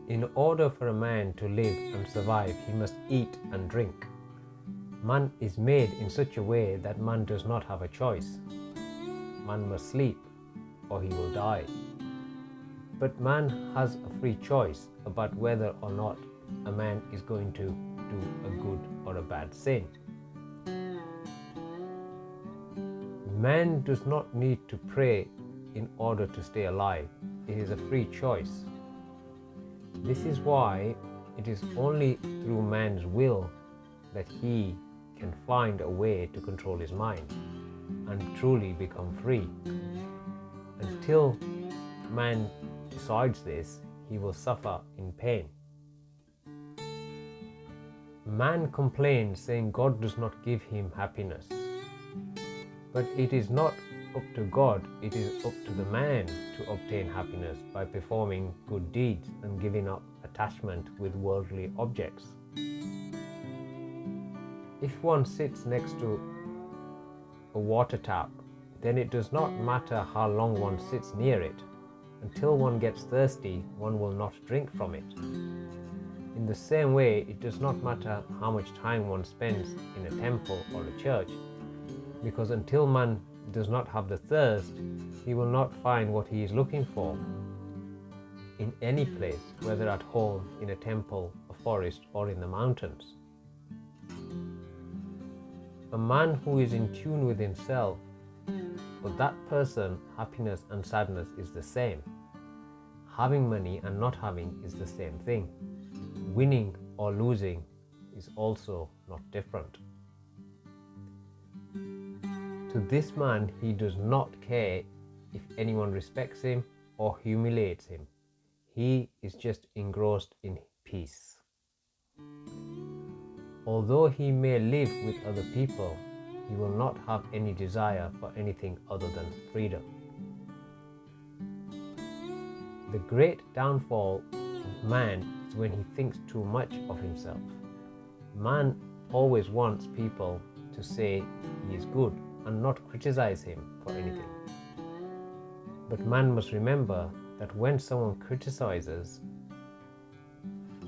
In order for a man to live and survive, he must eat and drink. Man is made in such a way that man does not have a choice. Man must sleep or he will die. But man has a free choice about whether or not a man is going to do a good or a bad sin. Man does not need to pray in order to stay alive. It is a free choice. This is why it is only through man's will that he can find a way to control his mind and truly become free. Until man decides this, he will suffer in pain. Man complains, saying God does not give him happiness. But it is not up to God, it is up to the man to obtain happiness by performing good deeds and giving up attachment with worldly objects. If one sits next to a water tap, then it does not matter how long one sits near it. Until one gets thirsty, one will not drink from it. In the same way, it does not matter how much time one spends in a temple or a church, because until man does not have the thirst, he will not find what he is looking for in any place, whether at home, in a temple, a forest, or in the mountains. A man who is in tune with himself, for that person, happiness and sadness is the same. Having money and not having is the same thing. Winning or losing is also not different. To this man, he does not care if anyone respects him or humiliates him. He is just engrossed in peace. Although he may live with other people, he will not have any desire for anything other than freedom. The great downfall of man is when he thinks too much of himself. Man always wants people to say he is good and not criticize him for anything. But man must remember that when someone criticizes,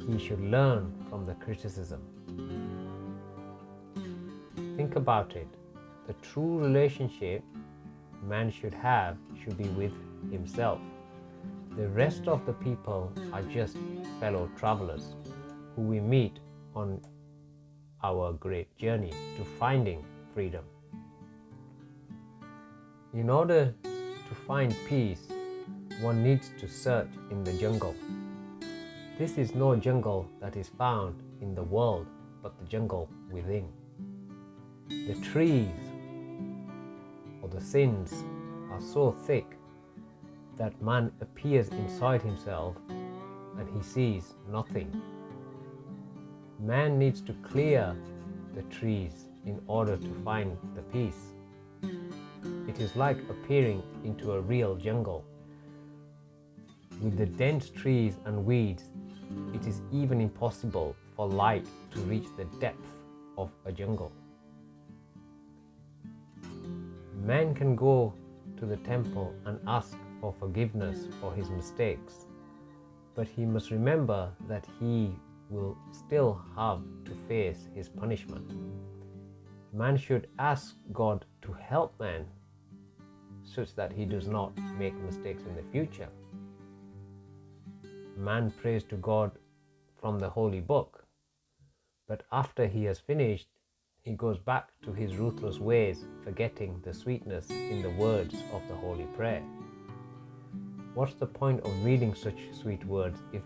he should learn from the criticism. Think about it. The true relationship man should have should be with himself. The rest of the people are just fellow travelers who we meet on our great journey to finding freedom. In order to find peace, one needs to search in the jungle. This is no jungle that is found in the world, but the jungle within. The trees or the sins are so thick that man appears inside himself and he sees nothing. Man needs to clear the trees in order to find the peace. It is like appearing into a real jungle. With the dense trees and weeds, it is even impossible for light to reach the depth of a jungle. Man can go to the temple and ask for forgiveness for his mistakes, but he must remember that he will still have to face his punishment. Man should ask God to help man such that he does not make mistakes in the future. Man prays to God from the holy book, but after he has finished, he goes back to his ruthless ways, forgetting the sweetness in the words of the holy prayer. What's the point of reading such sweet words if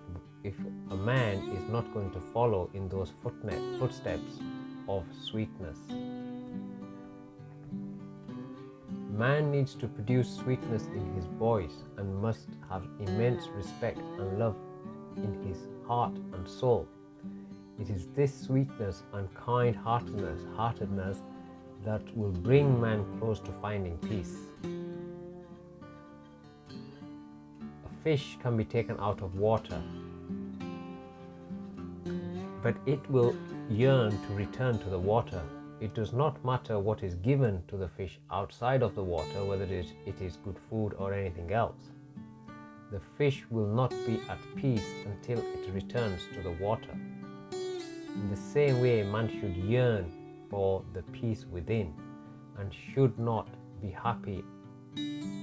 a man is not going to follow in those footsteps of sweetness? Man needs to produce sweetness in his voice and must have immense respect and love in his heart and soul. It is this sweetness and kind-heartedness that will bring man close to finding peace. A fish can be taken out of water, but it will yearn to return to the water. It does not matter what is given to the fish outside of the water, whether it is good food or anything else. The fish will not be at peace until it returns to the water. In the same way, man should yearn for the peace within and should not be happy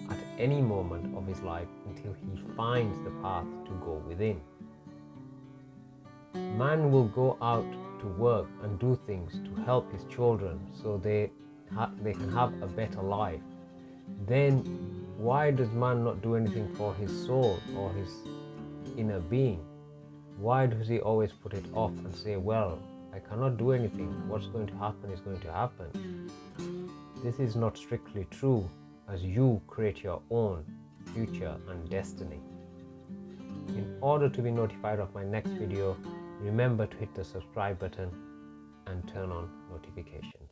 at any moment of his life until he finds the path to go within. Man will go out to work and do things to help his children so they can have a better life. Then why does man not do anything for his soul or his inner being? Why does he always put it off and say, well, I cannot do anything. What's going to happen is going to happen. This is not strictly true, as you create your own future and destiny. In order to be notified of my next video, remember to hit the subscribe button and turn on notifications.